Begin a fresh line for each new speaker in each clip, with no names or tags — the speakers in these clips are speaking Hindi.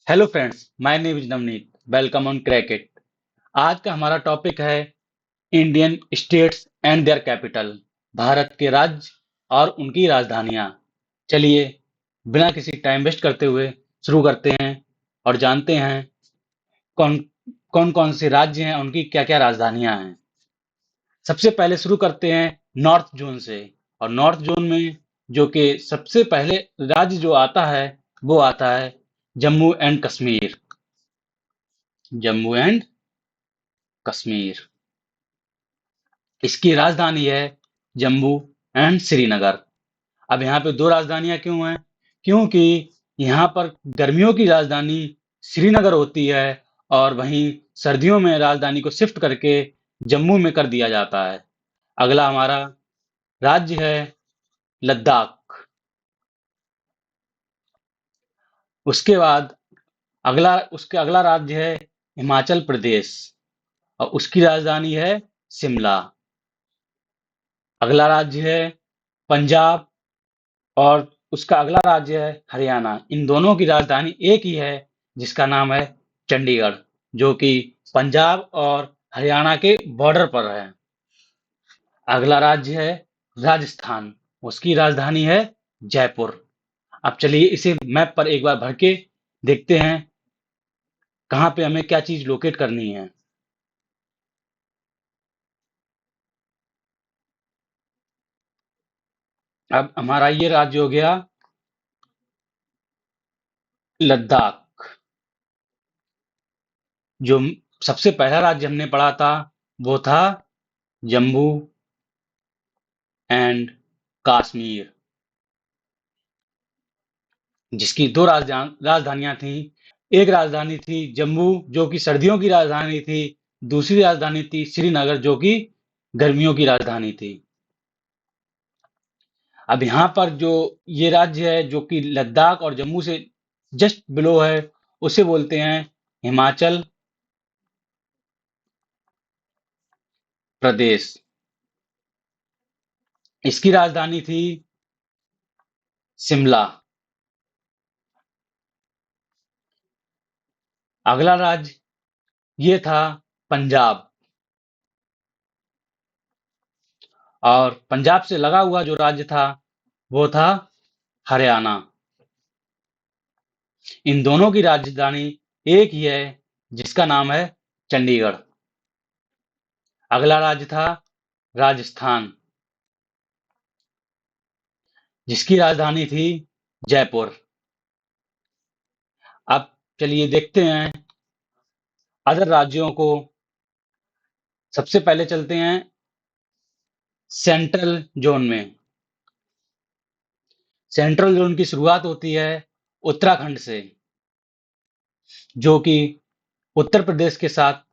Hello friends, my name is Navneet. Welcome on क्रैकेट। आज का हमारा टॉपिक है Indian states and their capital. Bharat के राज्य और उनकी राजधानियां। चलिए, बिना किसी टाइम वेस्ट करते हुए शुरू करते हैं और जानते हैं कौन कौन कौन से राज्य हैं, उनकी क्या क्या राजधानियां हैं। सबसे पहले शुरू करते हैं नॉर्थ जोन से। और नॉर्थ जोन में जो कि सबसे पहले राज्य जो आता है वो आता है जम्मू एंड कश्मीर। जम्मू एंड कश्मीर, इसकी राजधानी है जम्मू एंड श्रीनगर। अब यहाँ पे दो राजधानियां क्यों हैं? क्योंकि यहाँ पर गर्मियों की राजधानी श्रीनगर होती है और वहीं सर्दियों में राजधानी को शिफ्ट करके जम्मू में कर दिया जाता है। अगला हमारा राज्य है लद्दाख। उसके बाद उसके अगला राज्य है हिमाचल प्रदेश और उसकी राजधानी है शिमला। अगला राज्य है पंजाब और उसका अगला राज्य है हरियाणा। इन दोनों की राजधानी एक ही है जिसका नाम है चंडीगढ़, जो कि पंजाब और हरियाणा के बॉर्डर पर है। अगला राज्य है राजस्थान, उसकी राजधानी है जयपुर। अब चलिए इसे मैप पर एक बार भर के देखते हैं कहाँ पे हमें क्या चीज लोकेट करनी है। अब हमारा ये राज्य हो गया लद्दाख। जो सबसे पहला राज्य हमने पढ़ा था वो था जम्मू एंड कश्मीर, जिसकी दो राजधानियां थी। एक राजधानी थी जम्मू जो कि सर्दियों की राजधानी थी, दूसरी राजधानी थी श्रीनगर जो कि गर्मियों की राजधानी थी। अब यहाँ पर जो ये राज्य है जो कि लद्दाख और जम्मू से जस्ट बिलो है, उसे बोलते हैं हिमाचल प्रदेश। इसकी राजधानी थी शिमला। अगला राज्य ये था पंजाब, और पंजाब से लगा हुआ जो राज्य था वो था हरियाणा। इन दोनों की राजधानी एक ही है जिसका नाम है चंडीगढ़। अगला राज्य था राजस्थान, जिसकी राजधानी थी जयपुर। अब चलिए देखते हैं अदर राज्यों को। सबसे पहले चलते हैं सेंट्रल जोन में। सेंट्रल जोन की शुरुआत होती है उत्तराखंड से, जो कि उत्तर प्रदेश के साथ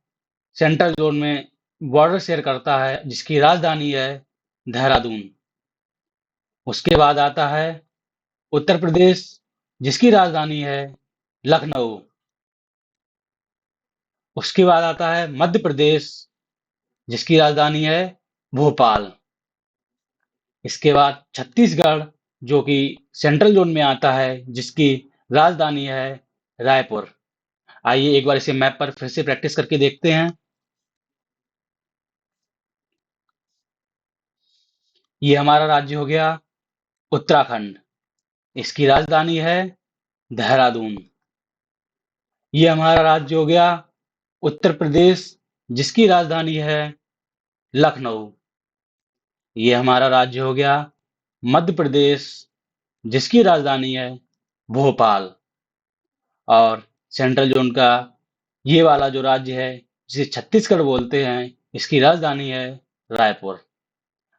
सेंट्रल जोन में बॉर्डर शेयर करता है, जिसकी राजधानी है देहरादून। उसके बाद आता है उत्तर प्रदेश, जिसकी राजधानी है लखनऊ। उसके बाद आता है मध्य प्रदेश, जिसकी राजधानी है भोपाल। इसके बाद छत्तीसगढ़, जो कि सेंट्रल जोन में आता है, जिसकी राजधानी है रायपुर। आइए एक बार इसे मैप पर फिर से प्रैक्टिस करके देखते हैं। ये हमारा राज्य हो गया उत्तराखंड, इसकी राजधानी है देहरादून। ये हमारा राज्य हो गया उत्तर प्रदेश, जिसकी राजधानी है लखनऊ। ये हमारा राज्य हो गया मध्य प्रदेश, जिसकी राजधानी है भोपाल। और सेंट्रल जोन का ये वाला जो राज्य है, जिसे छत्तीसगढ़ बोलते हैं, इसकी राजधानी है रायपुर।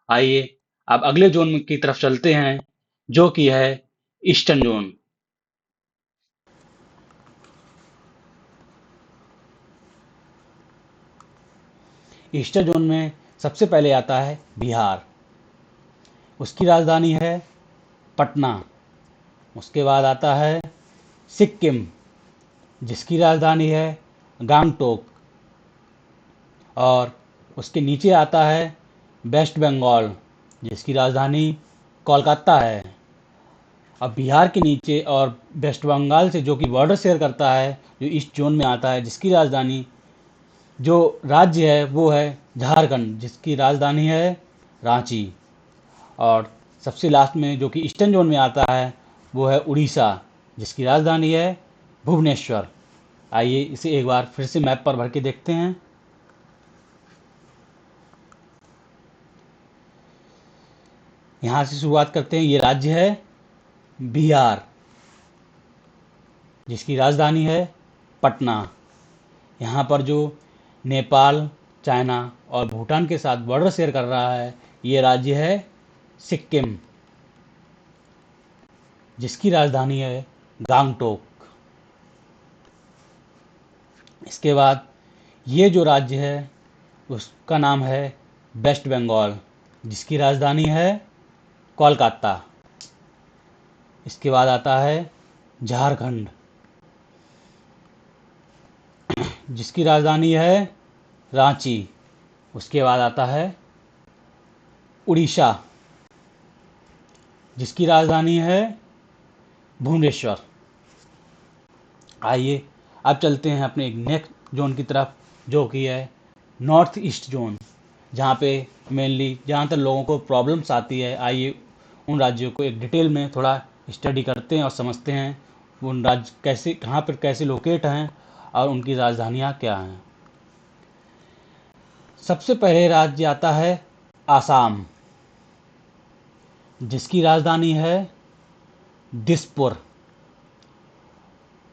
आइए अब अगले जोन की तरफ चलते हैं, जो कि है ईस्टर्न जोन। ईस्टर्न जोन में सबसे पहले आता है बिहार। उसकी राजधानी है पटना। उसके बाद आता है सिक्किम, जिसकी राजधानी है गंगटोक। और उसके नीचे आता है वेस्ट बंगाल, जिसकी राजधानी कोलकाता है। अब बिहार के नीचे और वेस्ट बंगाल से जो कि बॉर्डर शेयर करता है, जो ईस्ट जोन में आता है, जिसकी राजधानी, जो राज्य है वो है झारखंड, जिसकी राजधानी है रांची। और सबसे लास्ट में जो कि ईस्टर्न जोन में आता है वो है उड़ीसा, जिसकी राजधानी है भुवनेश्वर। आइए इसे एक बार फिर से मैप पर भर के देखते हैं। यहाँ से शुरुआत करते हैं। ये राज्य है बिहार, जिसकी राजधानी है पटना। यहाँ पर जो नेपाल, चाइना और भूटान के साथ बॉर्डर शेयर कर रहा है, ये राज्य है सिक्किम, जिसकी राजधानी है गांगटोक। इसके बाद ये जो राज्य है उसका नाम है वेस्ट बंगाल, जिसकी राजधानी है कोलकाता। इसके बाद आता है झारखंड, जिसकी राजधानी है रांची। उसके बाद आता है उड़ीसा, जिसकी राजधानी है भुवनेश्वर। आइए अब चलते हैं अपने एक नेक्स्ट जोन की तरफ, जो कि है नॉर्थ ईस्ट जोन, जहाँ पे मेनली जहाँ तक लोगों को प्रॉब्लम्स आती है। आइए उन राज्यों को एक डिटेल में थोड़ा स्टडी करते हैं और समझते हैं उन राज्य कैसे, कहाँ पर कैसे लोकेट हैं और उनकी राजधानियाँ क्या हैं। सबसे पहले राज्य आता है आसाम, जिसकी राजधानी है दिसपुर।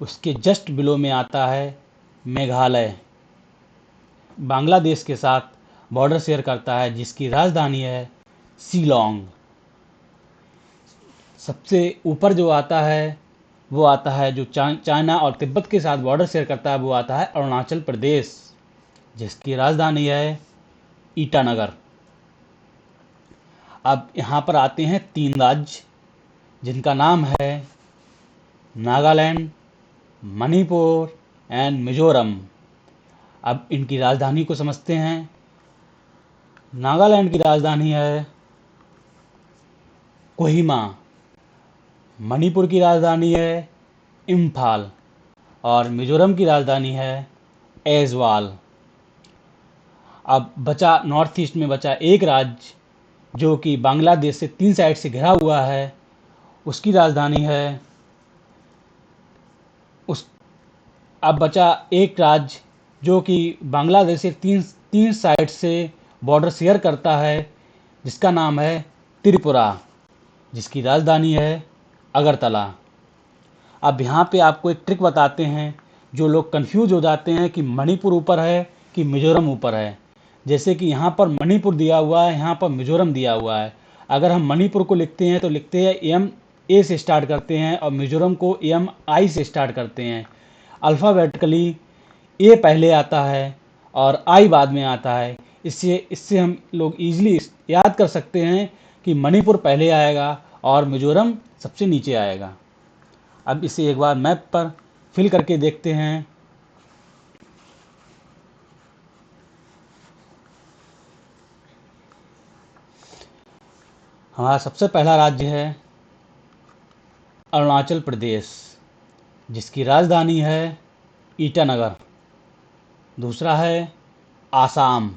उसके जस्ट बिलो में आता है मेघालय, बांग्लादेश के साथ बॉर्डर शेयर करता है, जिसकी राजधानी है शिलोंग। सबसे ऊपर जो आता है वो आता है जो चाइना और तिब्बत के साथ बॉर्डर शेयर करता है, वो आता है अरुणाचल प्रदेश, जिसकी राजधानी है ईटानगर। अब यहाँ पर आते हैं 3 राज्य, जिनका नाम है नागालैंड, मणिपुर एंड मिजोरम। अब इनकी राजधानी को समझते हैं। नागालैंड की राजधानी है कोहिमा, मणिपुर की राजधानी है इम्फाल और मिजोरम की राजधानी है ऐजवाल। अब बचा नॉर्थ ईस्ट में बचा एक राज्य, जो कि बांग्लादेश से 3 साइड से घिरा हुआ है, उसकी राजधानी है उस अब बचा एक राज्य जो कि बांग्लादेश से तीन साइड से बॉर्डर शेयर करता है, जिसका नाम है त्रिपुरा, जिसकी राजधानी है अगरतला। अब यहाँ पे आपको एक ट्रिक बताते हैं, जो लोग कंफ्यूज हो जाते हैं कि मणिपुर ऊपर है कि मिजोरम ऊपर है। जैसे कि यहाँ पर मणिपुर दिया हुआ है, यहाँ पर मिजोरम दिया हुआ है। अगर हम मणिपुर को लिखते हैं तो लिखते हैं एम ए से स्टार्ट करते हैं और मिजोरम को एम आई से स्टार्ट करते हैं। अल्फ़ाबेटिकली ए पहले आता है और आई बाद में आता है। इससे इससे हम लोग इजीली याद कर सकते हैं कि मणिपुर पहले आएगा और मिजोरम सबसे नीचे आएगा। अब इसे एक बार मैप पर फिल करके देखते हैं। हमारा सबसे पहला राज्य है अरुणाचल प्रदेश, जिसकी राजधानी है ईटानगर। दूसरा है आसाम,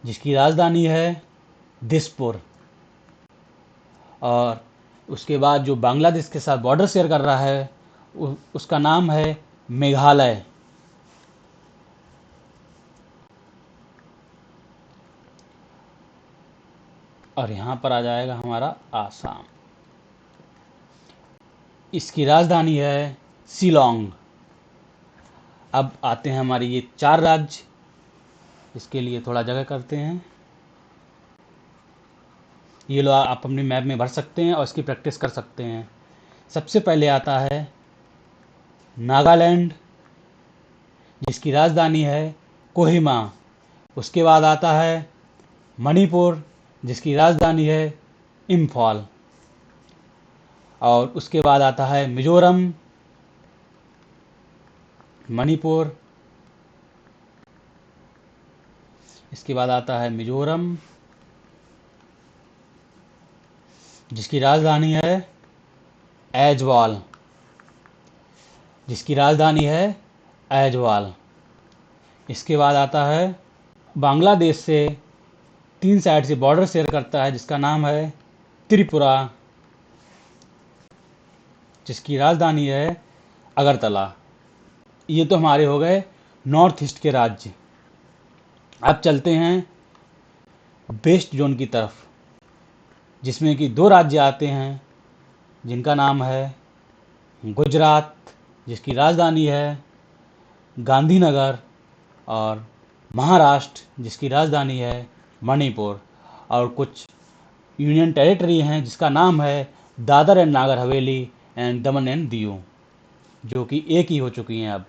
जिसकी राजधानी है दिसपुर। और उसके बाद जो बांग्लादेश के साथ बॉर्डर शेयर कर रहा है उसका नाम है मेघालय। और यहाँ पर आ जाएगा हमारा आसाम, इसकी राजधानी है शिलोंग। अब आते हैं हमारे ये 4 राज्य, इसके लिए थोड़ा जगह करते हैं। ये लो, आप अपने मैप में भर सकते हैं और इसकी प्रैक्टिस कर सकते हैं। सबसे पहले आता है नागालैंड, जिसकी राजधानी है कोहिमा। उसके बाद आता है मणिपुर, जिसकी राजधानी है इम्फाल। और उसके बाद आता है मिजोरम, मणिपुर, इसके बाद आता है मिजोरम, जिसकी राजधानी है ऐजवाल, जिसकी राजधानी है ऐजवाल। इसके बाद आता है बांग्लादेश से 3 साइड से बॉर्डर शेयर करता है, जिसका नाम है त्रिपुरा, जिसकी राजधानी है अगरतला। ये तो हमारे हो गए नॉर्थ ईस्ट के राज्य। अब चलते हैं वेस्ट जोन की तरफ, जिसमें कि 2 राज्य आते हैं, जिनका नाम है गुजरात, जिसकी राजधानी है गांधीनगर, और महाराष्ट्र, जिसकी राजधानी है मणिपुर। और कुछ यूनियन टेरिटरी हैं, जिसका नाम है Dadar and Nagar Haveli and Daman and Diu, जो कि एक ही हो चुकी हैं अब।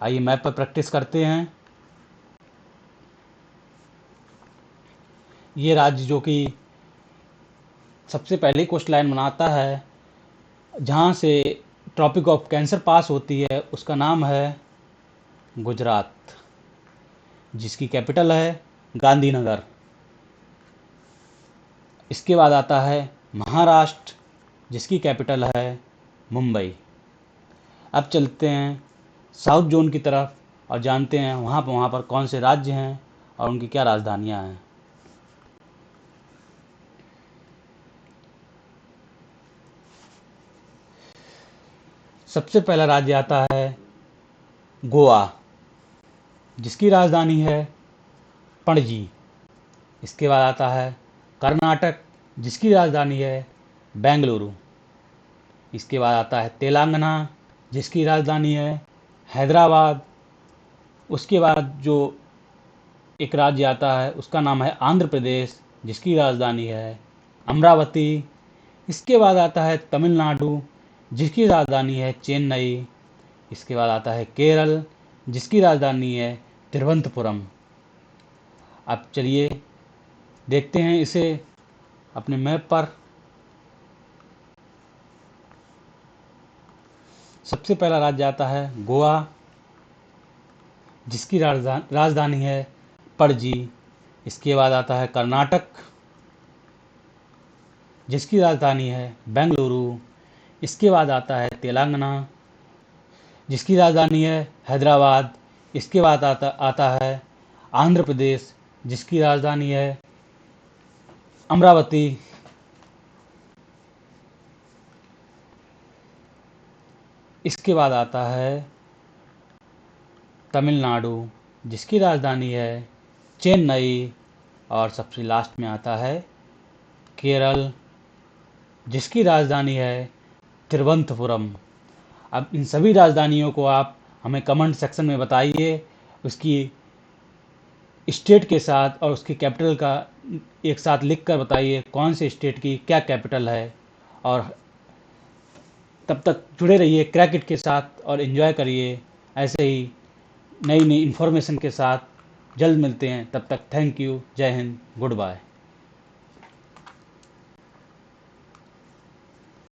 आइए मैप पर प्रैक्टिस करते हैं। ये राज्य जो कि सबसे पहले कोस्ट लाइन बनाता है, जहाँ से ट्रॉपिक ऑफ कैंसर पास होती है, उसका नाम है गुजरात, जिसकी कैपिटल है गांधीनगर। इसके बाद आता है महाराष्ट्र, जिसकी कैपिटल है मुंबई। अब चलते हैं साउथ जोन की तरफ और जानते हैं वहाँ पर कौन से राज्य हैं और उनकी क्या राजधानियाँ हैं। सबसे पहला राज्य आता है गोवा, जिसकी राजधानी है पणजी। इसके बाद आता है कर्नाटक, जिसकी राजधानी है बेंगलुरु। इसके बाद आता है तेलंगाना, जिसकी राजधानी है हैदराबाद। उसके बाद जो एक राज्य आता है, उसका नाम है आंध्र प्रदेश, जिसकी राजधानी है अमरावती। इसके बाद आता है तमिलनाडु, जिसकी राजधानी है चेन्नई। इसके बाद आता है केरल, जिसकी राजधानी है तिरुवनंतपुरम। अब चलिए देखते हैं इसे अपने मैप पर। सबसे पहला राज्य आता है गोवा, जिसकी राजधानी है पणजी। इसके बाद आता है कर्नाटक, जिसकी राजधानी है बेंगलुरु। इसके बाद आता है तेलंगाना, जिसकी राजधानी है हैदराबाद। इसके बाद आता है आंध्र प्रदेश, जिसकी राजधानी है अमरावती। इसके बाद आता है तमिलनाडु, जिसकी राजधानी है चेन्नई। और सबसे लास्ट में आता है केरल, जिसकी राजधानी है तिरुवनंतपुरम। अब इन सभी राजधानियों को आप हमें कमेंट सेक्शन में बताइए, उसकी स्टेट के साथ और उसकी कैपिटल का एक साथ लिख कर बताइए कौन से स्टेट की क्या कैपिटल है। और तब तक जुड़े रहिए क्रैकेट के साथ और एंजॉय करिए ऐसे ही नई नई इन्फॉर्मेशन के साथ। जल्द मिलते हैं, तब तक थैंक यू, जय हिंद, गुड बाय।